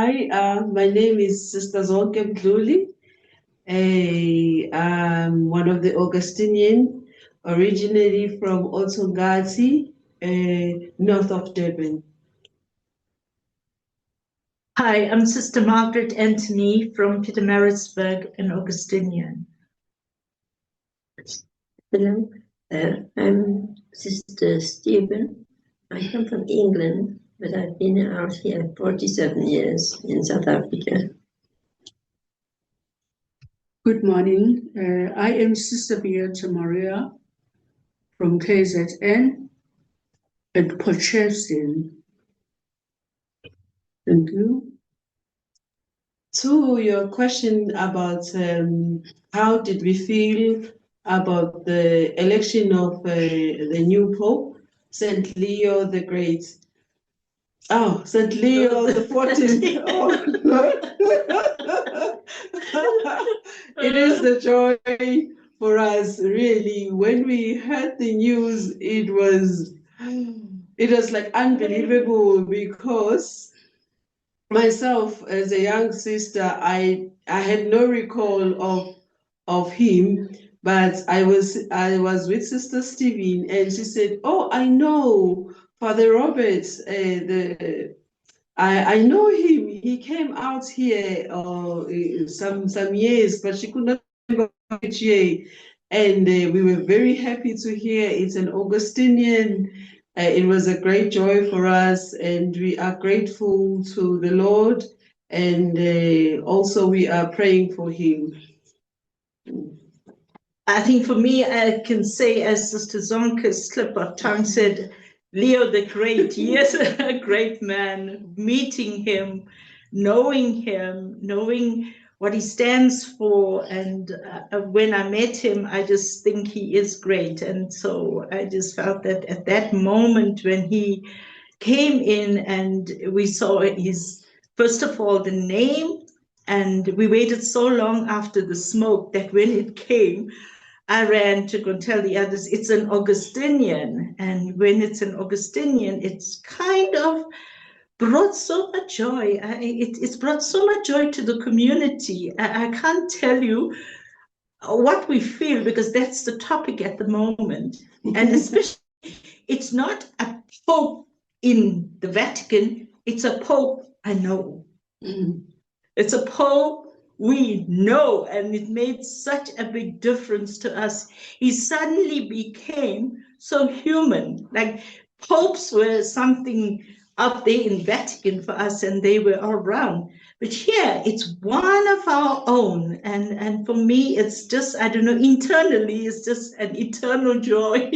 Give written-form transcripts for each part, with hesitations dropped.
Hi, my name is Sister Zonke Mdluli. I'm one of the Augustinian, originally from Otsongati, north of Durban. Hi, I'm Sister Margaret Anthony from Pietermaritzburg, an Augustinian. Hello, I'm Sister Stephen. I come from England, but I've been out here 47 years in South Africa. Good morning. I am Sister Beata Maria from KZN at Potchefstroom. Thank you. To your question about how did we feel about the election of the new Pope, St. Leo the Great. Oh, St. Leo the 14th. It is the joy for us, really. When we heard the news, it was like unbelievable, because myself as a young sister, I had no recall of him, but I was with Sister Stephen, and she said, "Oh, I know Father Robert. I know him. He came out here some years, but she could not remember which year." And we were very happy to hear it's an Augustinian. It was a great joy for us, and we are grateful to the Lord, and also we are praying for him. I think for me, I can say, as Sister Zonke's slip of tongue said, Leo the Great, yes, a great man, meeting him, knowing what he stands for. And when I met him, I just think he is great. And so I just felt that at that moment when he came in and we saw his, first of all, the name, and we waited so long after the smoke that when it came, I ran to go and tell the others, it's an Augustinian. And when it's an Augustinian, it's kind of brought so much joy. It's brought so much joy to the community. I can't tell you what we feel, because that's the topic at the moment. And especially, it's not a pope in the Vatican, it's a pope I know. It's a pope we know, and it made such a big difference to us. He suddenly became so human. Like, popes were something up there in Vatican for us, and they were all around. But here, it's one of our own. And for me, it's just, I don't know, internally, it's just an eternal joy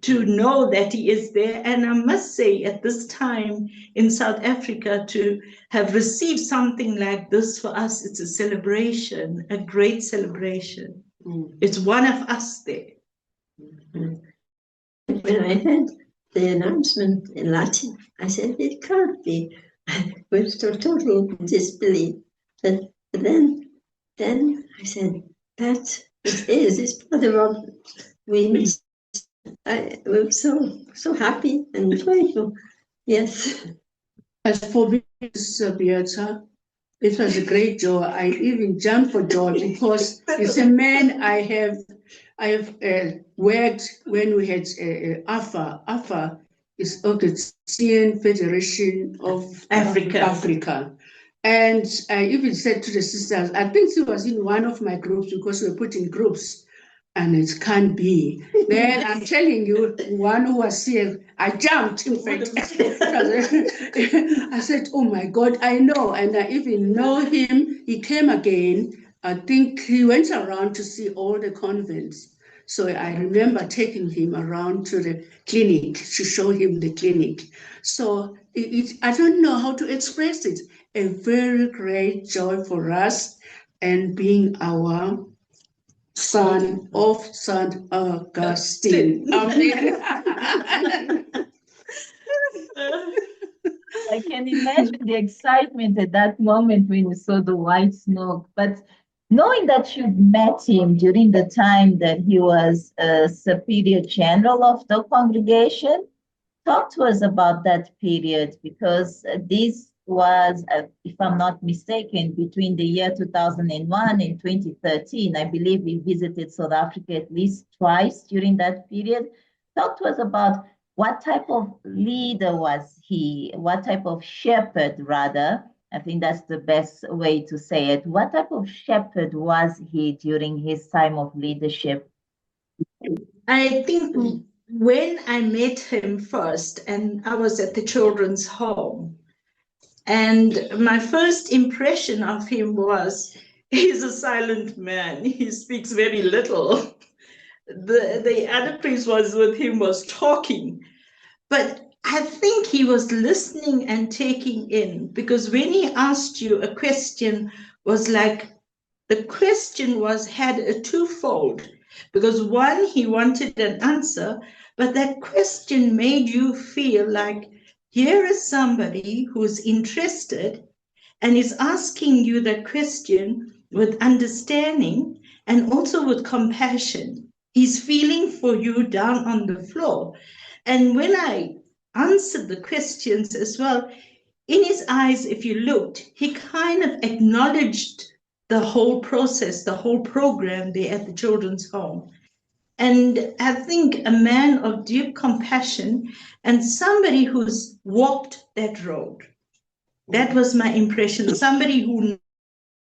to know that he is there. And I must say, at this time in South Africa, to have received something like this for us, it's a celebration, a great celebration. It's one of us there. When I heard the announcement in Latin, I said, it can't be. With total disbelief. But then I said, that it is. It's Father Robert. We were so happy and joyful. Yes. As for me, Sister Beata, it was a great joy. I even jumped for joy, because it's a man I have worked when we had AFA. AFA is Augustinian Federation of Africa. And I even said to the sisters, I think she was in one of my groups, because we were put in groups, and it can't be. Then I'm telling you, one who was here, I jumped, in fact. I said, oh my God, I know. And I even know him. He came again. I think he went around to see all the convents. So I remember taking him around to the clinic to show him the clinic. So I don't know how to express it. A very great joy for us, and being our son of St. Augustine. I can imagine the excitement at that moment when you saw the white smoke. But knowing that you met him during the time that he was a superior general of the congregation, talk to us about that period, because these was, if I'm not mistaken, between the year 2001 and 2013. I believe he visited South Africa at least twice during that period. Talk to us about what type of leader was he, what type of shepherd, rather. I think that's the best way to say it. What type of shepherd was he during his time of leadership? I think when I met him first, and I was at the children's home, and my first impression of him was he's a silent man. He speaks very little. The other priest was with him was talking, but I think he was listening and taking in, because when he asked you a question, was like the question had a twofold. Because one, he wanted an answer, but that question made you feel like here is somebody who's interested and is asking you that question with understanding and also with compassion. He's feeling for you down on the floor. And when I answered the questions as well, in his eyes, if you looked, he kind of acknowledged the whole process, the whole program there at the children's home. And I think a man of deep compassion and somebody who's walked that road. That was my impression, somebody who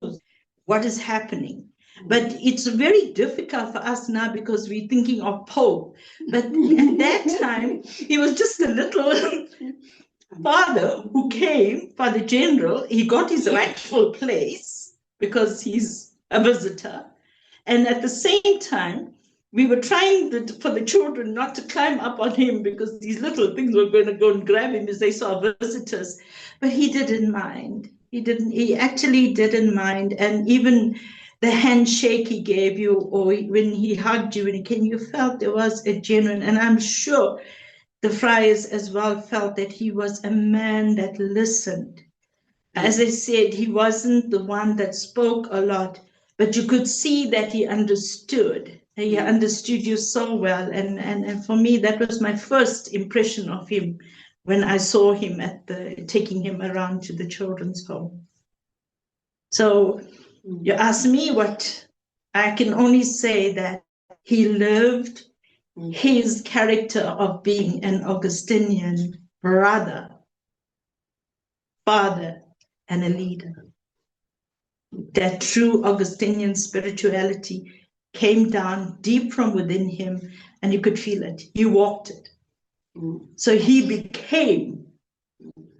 knows what is happening. But it's very difficult for us now because we're thinking of Pope. But at that time, he was just a little father who came, Father General. He got his rightful place because he's a visitor. And at the same time, we were trying for the children not to climb up on him because these little things were going to go and grab him as they saw visitors. But he didn't mind. He actually didn't mind. And even the handshake he gave you, or when he hugged you, you felt there was a genuine, and I'm sure the friars as well felt that he was a man that listened. As I said, he wasn't the one that spoke a lot, but you could see that he understood. He understood you so well. And for me, that was my first impression of him when I saw him taking him around to the children's home. So you ask me what, I can only say that he lived his character of being an Augustinian brother, father, and a leader. That true Augustinian spirituality came down deep from within him, and you could feel it. He walked it. So he became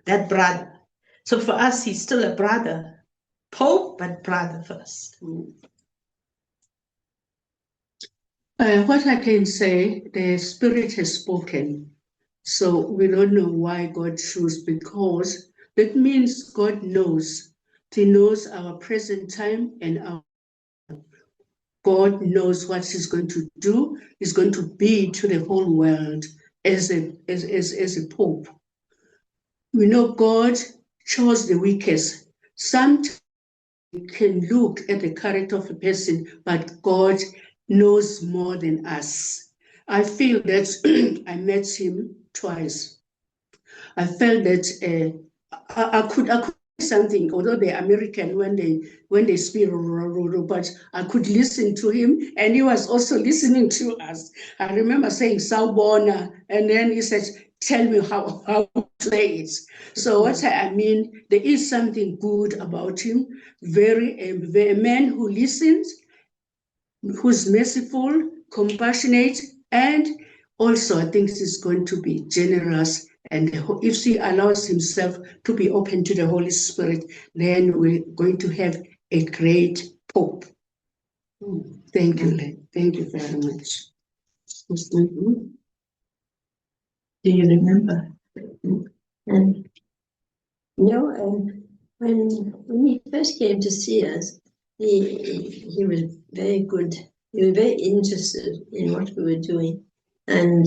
that brother. So for us, he's still a brother, Pope, but brother first. What I can say, the Spirit has spoken. So we don't know why God chose, because that means God knows. He knows our present time and our God knows what he's going to do. He's going to be to the whole world as a Pope. We know God chose the weakest. Sometimes we can look at the character of a person, but God knows more than us. I feel that I met him twice. I felt that I could say something, although they're American when they speak, but I could listen to him, and he was also listening to us. I remember saying "Sawubona," and then he said, "Tell me how to say it." So what I mean, there is something good about him. A man who listens, who's merciful, compassionate, and also I think he's going to be generous. And if he allows himself to be open to the Holy Spirit, then we're going to have a great Pope. Thank you. Thank you very much. Do you remember? And when he first came to see us, he was very good. He was very interested in what we were doing, and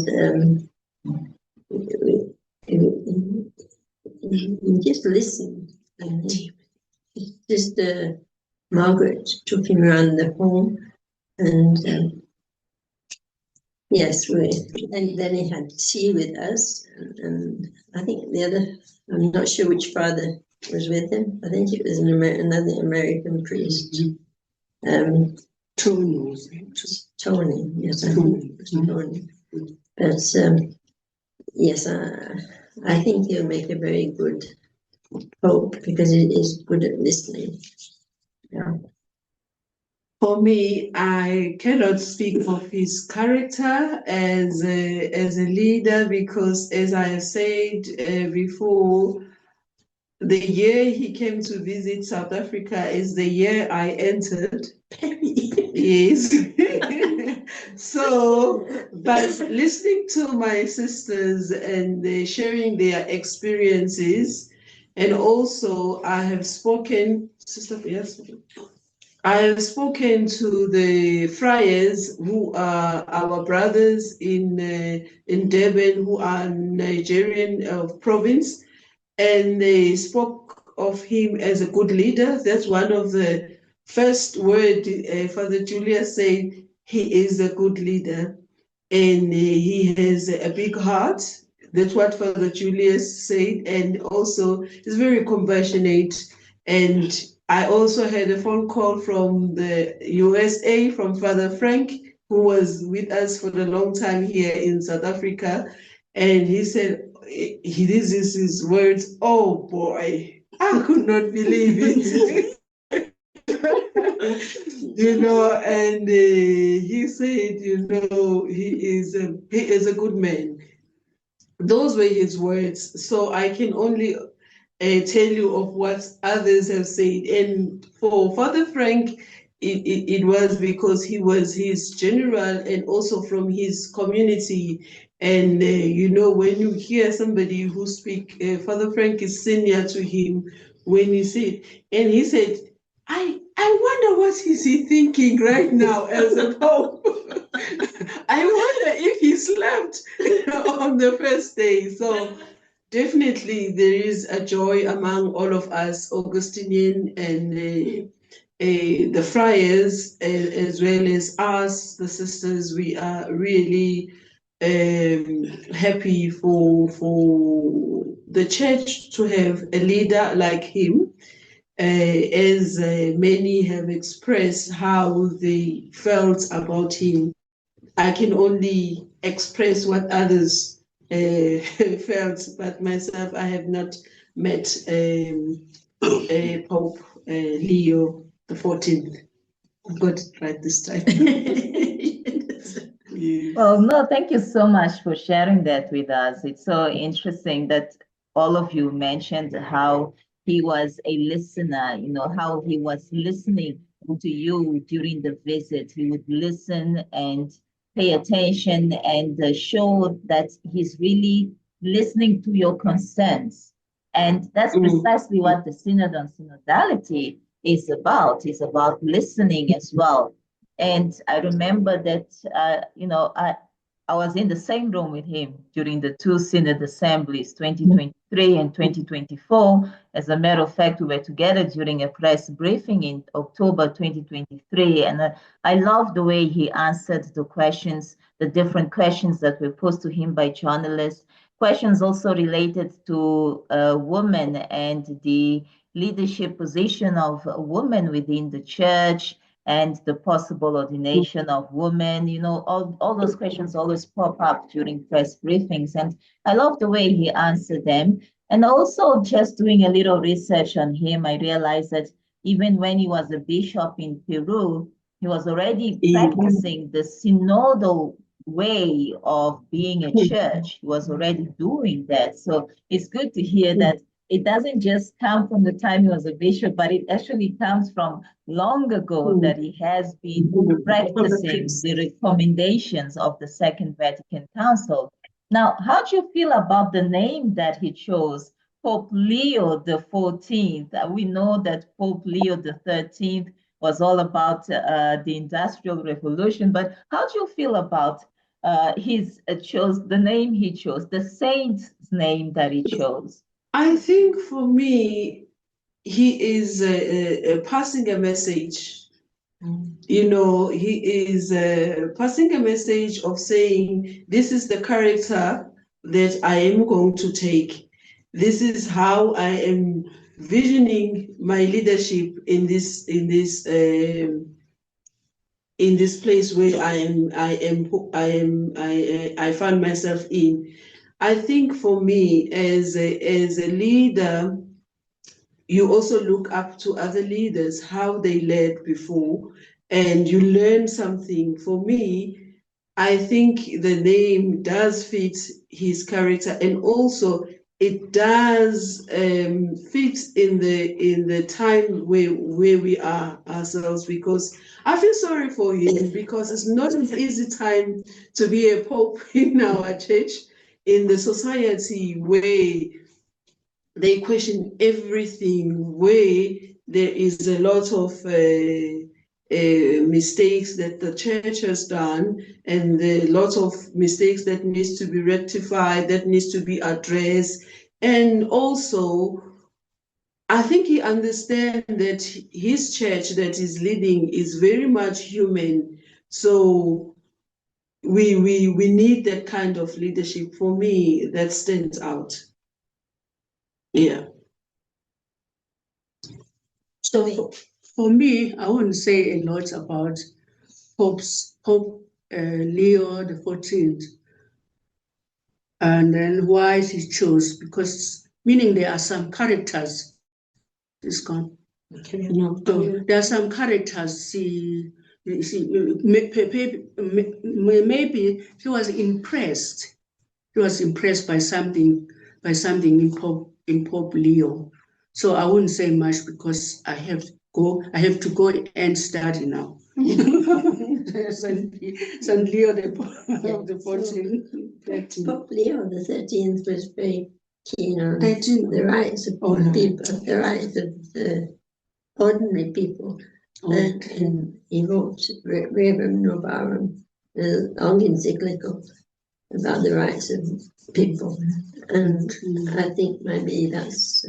he just listened. And Sister Margaret took him around the home, and yes, and then he had tea with us, and I think the other, I'm not sure which father was with him. I think it was another American priest. Tony was Tony, yes, I think it was Tony. But yes, I think he'll make a very good pope because he is good at listening. Yeah. For me, I cannot speak of his character as a leader because, as I have said before, the year he came to visit South Africa is the year I entered. Yes. So, but listening to my sisters and sharing their experiences, and also I have spoken, Sister, yes. I have spoken to the friars who are our brothers in Durban, who are Nigerian province, and they spoke of him as a good leader. That's one of the first word Father Julius said. He is a good leader, and he has a big heart. That's what Father Julius said, and also he's very compassionate. And I also had a phone call from the USA from Father Frank, who was with us for a long time here in South Africa. And he said, this is his words, oh boy, I could not believe it. And he said, he is a good man. Those were his words. So I can only tell you of what others have said. And for Father Frank, it was because he was his general and also from his community. And, when you hear somebody who speak, Father Frank is senior to him when he said, I wonder what is he thinking right now as a pope. I wonder if he slept on the first day. So definitely there is a joy among all of us, Augustinian and the friars, as well as us, the sisters. We are really happy for the church to have a leader like him. As many have expressed how they felt about him. I can only express what others felt, but myself, I have not met Pope Leo XIV. I got it right this time. Yes. Well, no, thank you so much for sharing that with us. It's so interesting that all of you mentioned how he was a listener, how he was listening to you during the visit. He would listen and pay attention and show that he's really listening to your concerns. And that's precisely what the Synod on Synodality is about. It's about listening as well. And I remember that, I was in the same room with him during the two Synod assemblies, 2023 and 2024. As a matter of fact, we were together during a press briefing in October 2023. And I love the way he answered the questions, the different questions that were posed to him by journalists, questions also related to women and the leadership position of women within the church, and the possible ordination of women. All those questions always pop up during press briefings. And I love the way he answered them. And also just doing a little research on him, I realized that even when he was a bishop in Peru, he was already practicing the synodal way of being a church. He was already doing that. So it's good to hear that it doesn't just come from the time he was a bishop, but it actually comes from long ago that he has been practicing the recommendations of the Second Vatican Council. Now, how do you feel about the name that he chose, Pope Leo XIV? We know that Pope Leo XIII was all about the Industrial Revolution, but how do you feel about the name he chose, the saint's name that he chose? I think for me, he is passing a message. He is passing a message of saying, this is the character that I am going to take. This is how I am visioning my leadership in this place where I found myself in. I think for me as a leader, you also look up to other leaders, how they led before, and you learn something. For me, I think the name does fit his character, and also it does fit in the time where we are ourselves, because I feel sorry for him, because it's not an easy time to be a pope in our church, in the society where they question everything, where there is a lot of mistakes that the church has done, and a lot of mistakes that needs to be rectified, that needs to be addressed. And also, I think he understands that his church that is leading is very much human. So we need that kind of leadership. For me, that stands out. Yeah. So for me, I wouldn't say a lot about Pope Leo XIV, and then why he chose, because meaning there are some characters. It's gone. Okay. No, there are some characters. Maybe he was impressed. He was impressed by something in Pope Leo. So I wouldn't say much, because I have to go and study now. Saint Leo the 14th. Pope Leo XIII was very keen on 13. the rights of people, the rights of the ordinary people. And he wrote Rerum Novarum, a long encyclical about the rights of people. And I think maybe that's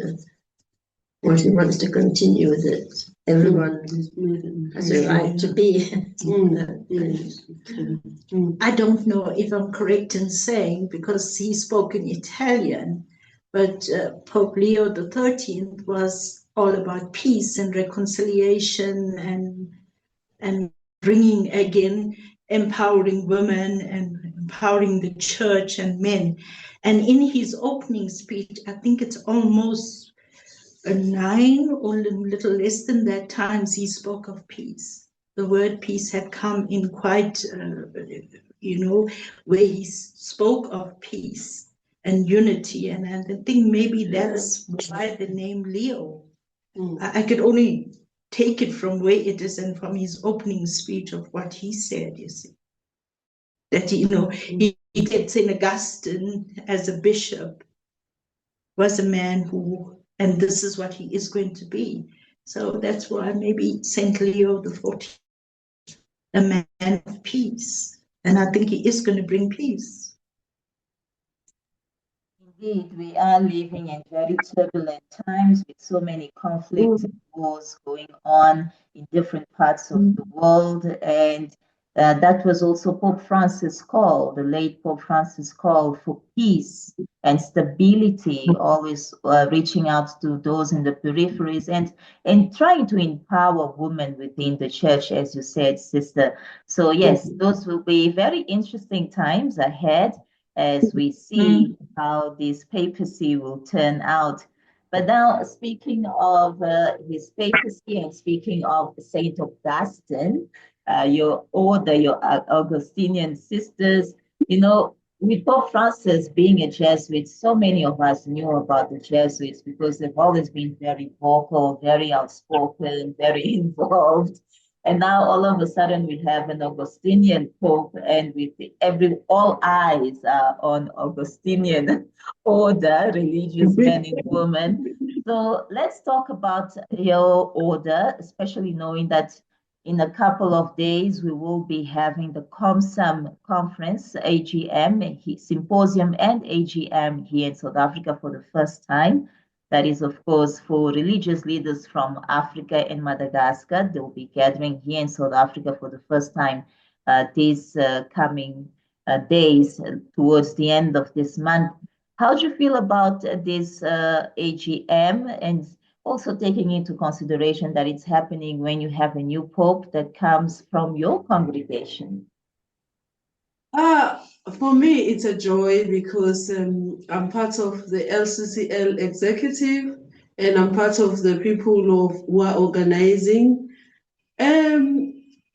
what he wants to continue, that everyone has a right to be. I don't know if I'm correct in saying, because he spoke in Italian, but Pope Leo XIII was all about peace and reconciliation and bringing again, empowering women and empowering the church and men. And in his opening speech, I think it's almost 9 or a little less than that times he spoke of peace. The word peace had come in quite, where he spoke of peace and unity. And I think maybe that's why the name Leo. I could only take it from where it is and from his opening speech of what he said, you see. That, he said St. Augustine as a bishop was a man who, and this is what he is going to be. So that's why maybe St. Leo XIV, a man of peace. And I think he is going to bring peace. Indeed, we are living in very turbulent times with so many conflicts and wars going on in different parts of the world. And that was also Pope Francis' call, the late Pope Francis' call for peace and stability, always reaching out to those in the peripheries and trying to empower women within the church, as you said, sister. So yes, those will be very interesting times ahead as we see how this papacy will turn out. But now, speaking of his papacy and speaking of Saint Augustine, your order, your Augustinian Sisters, with Pope Francis being a Jesuit, so many of us knew about the Jesuits because they've always been very vocal, very outspoken, very involved. And now all of a sudden we have an Augustinian Pope, and with all eyes are on Augustinian order, religious men and women. So let's talk about your order, especially knowing that in a couple of days we will be having the COMSAM conference, AGM, symposium and AGM here in South Africa for the first time. That is, of course, for religious leaders from Africa and Madagascar. They'll be gathering here in South Africa for the first time these coming days towards the end of this month. How do you feel about this AGM? And Also taking into consideration that it's happening when you have a new pope that comes from your congregation? For me, it's a joy because I'm part of the LCCL executive and I'm part of the people who are organizing.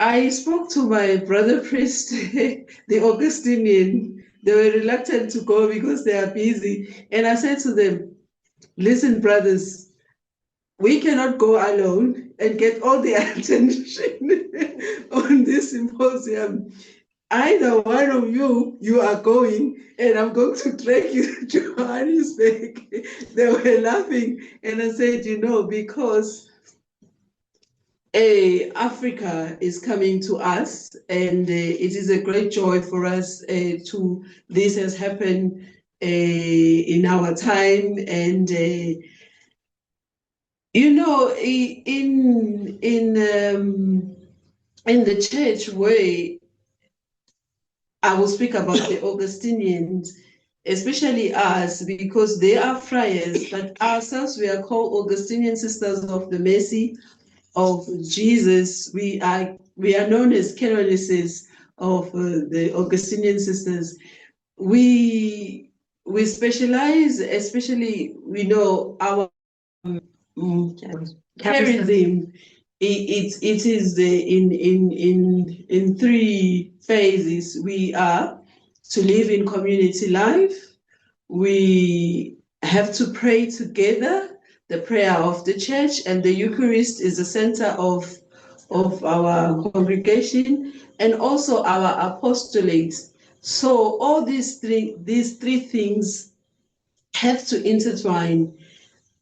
I spoke to my brother priest, the Augustinian. They were reluctant to go because they are busy. And I said to them, listen, brothers, we cannot go alone and get all the attention on this symposium. Either one of you are going, and I'm going to drag you to Johannesburg. They were laughing, and I said, because Africa is coming to us, and it is a great joy for us to this has happened in our time, and in the church way. I will speak about the Augustinians, especially us, because they are friars, but ourselves, we are called Augustinian Sisters of the Mercy of Jesus. We are known as canonesses of the Augustinian Sisters. We specialize, especially we know our charism. It is in three phases. We are to live in community life. We have to pray together, the prayer of the church, and the Eucharist is the center of our congregation, and also our apostolate. So all these three things have to intertwine.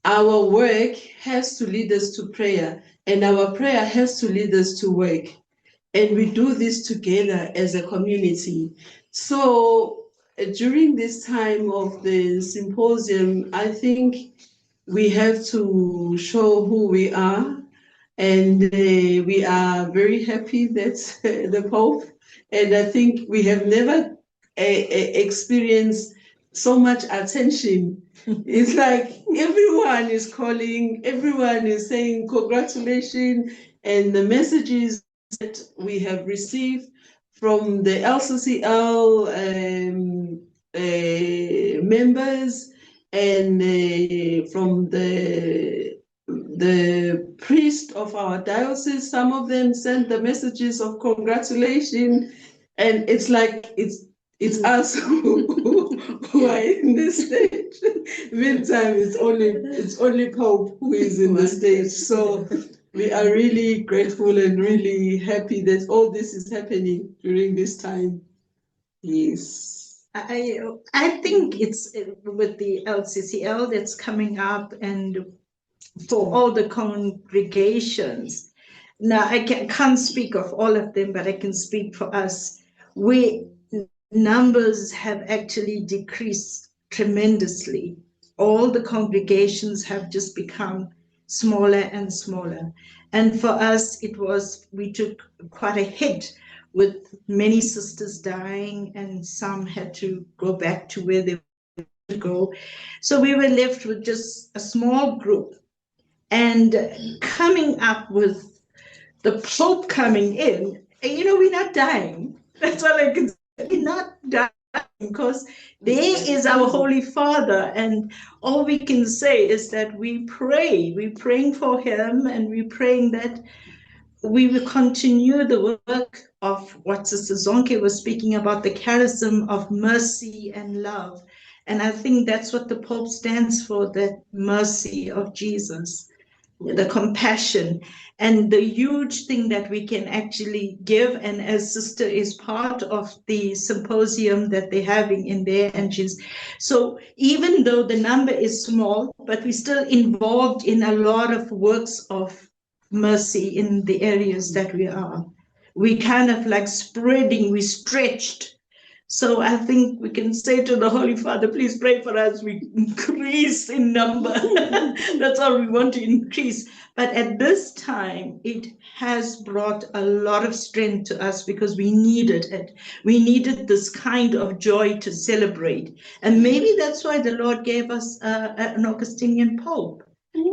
Our work has to lead us to prayer, and our prayer has to lead us to work. And we do this together as a community. So during this time of the symposium, I think we have to show who we are. And we are very happy that the Pope, and I think we have never experienced so much attention. It's like everyone is calling, everyone is saying congratulations, and the messages that we have received from the LCCL members and from the priest of our diocese, some of them sent the messages of congratulations, and it's like it's us who are in the stage. Meantime, it's only Pope who is in the stage. So we are really grateful and really happy that all this is happening during this time. Yes. I think it's with the LCCL that's coming up and for all the congregations. Now, I can't speak of all of them, but I can speak for us. Numbers have actually decreased tremendously. All the congregations have just become smaller and smaller. And for us, we took quite a hit with many sisters dying, and some had to go back to where they wanted to go. So we were left with just a small group. And coming up with the Pope coming in, we're not dying. That's all I can say. We're not dying because there is our Holy Father, and all we can say is that we pray. We're praying for him, and we're praying that we will continue the work of what Sister Zonke was speaking about, the charism of mercy and love. And I think that's what the Pope stands for, that mercy of Jesus, the compassion, and the huge thing that we can actually give. And as Sister is part of the symposium that they're having in there, and so even though the number is small, but we're still involved in a lot of works of mercy in the areas that we are. We kind of like spreading, we stretched. So I think we can say to the Holy Father, please pray for us, we increase in number. That's all we want to increase. But at this time, it has brought a lot of strength to us because we needed it. We needed this kind of joy to celebrate. And maybe that's why the Lord gave us an Augustinian Pope.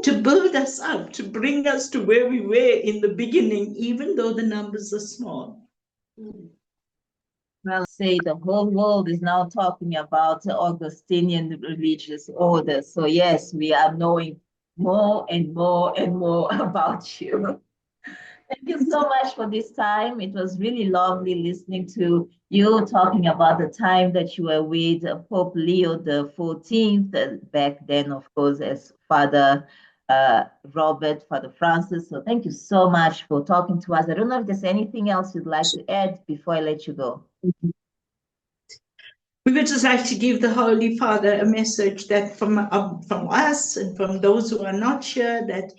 to build us up, to bring us to where we were in the beginning, even though the numbers are small. Well, say the whole world is now talking about the Augustinian religious order. So yes, we are knowing more and more and more about you. Thank you so much for this time. It was really lovely listening to you talking about the time that you were with Pope Leo XIV, back then, of course, as Father Robert, Father Francis. So thank you so much for talking to us. I don't know if there's anything else you'd like to add before I let you go. We would just like to give the Holy Father a message that from us and from those who are not here, that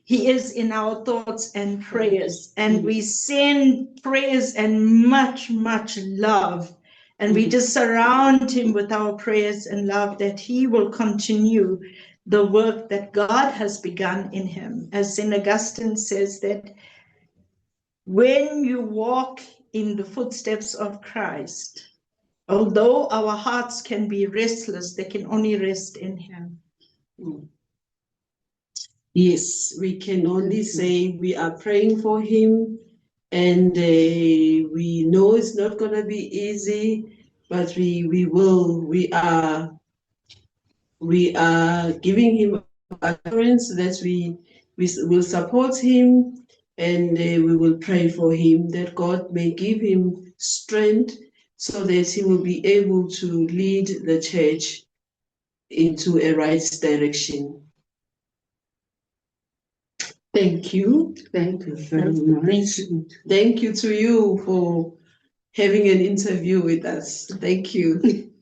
he is in our thoughts and prayers. And we send prayers and much, much love. And we just surround him with our prayers and love, that he will continue the work that God has begun in him. As St. Augustine says, that when you walk in the footsteps of Christ, although our hearts can be restless, they can only rest in him. Yes, we can only say we are praying for him, and we know it's not going to be easy, but we are giving him assurance that we will support him, and we will pray for him, that God may give him strength so that he will be able to lead the church into a right direction. Thank you. Thank you very much. Thank you to you for having an interview with us. Thank you.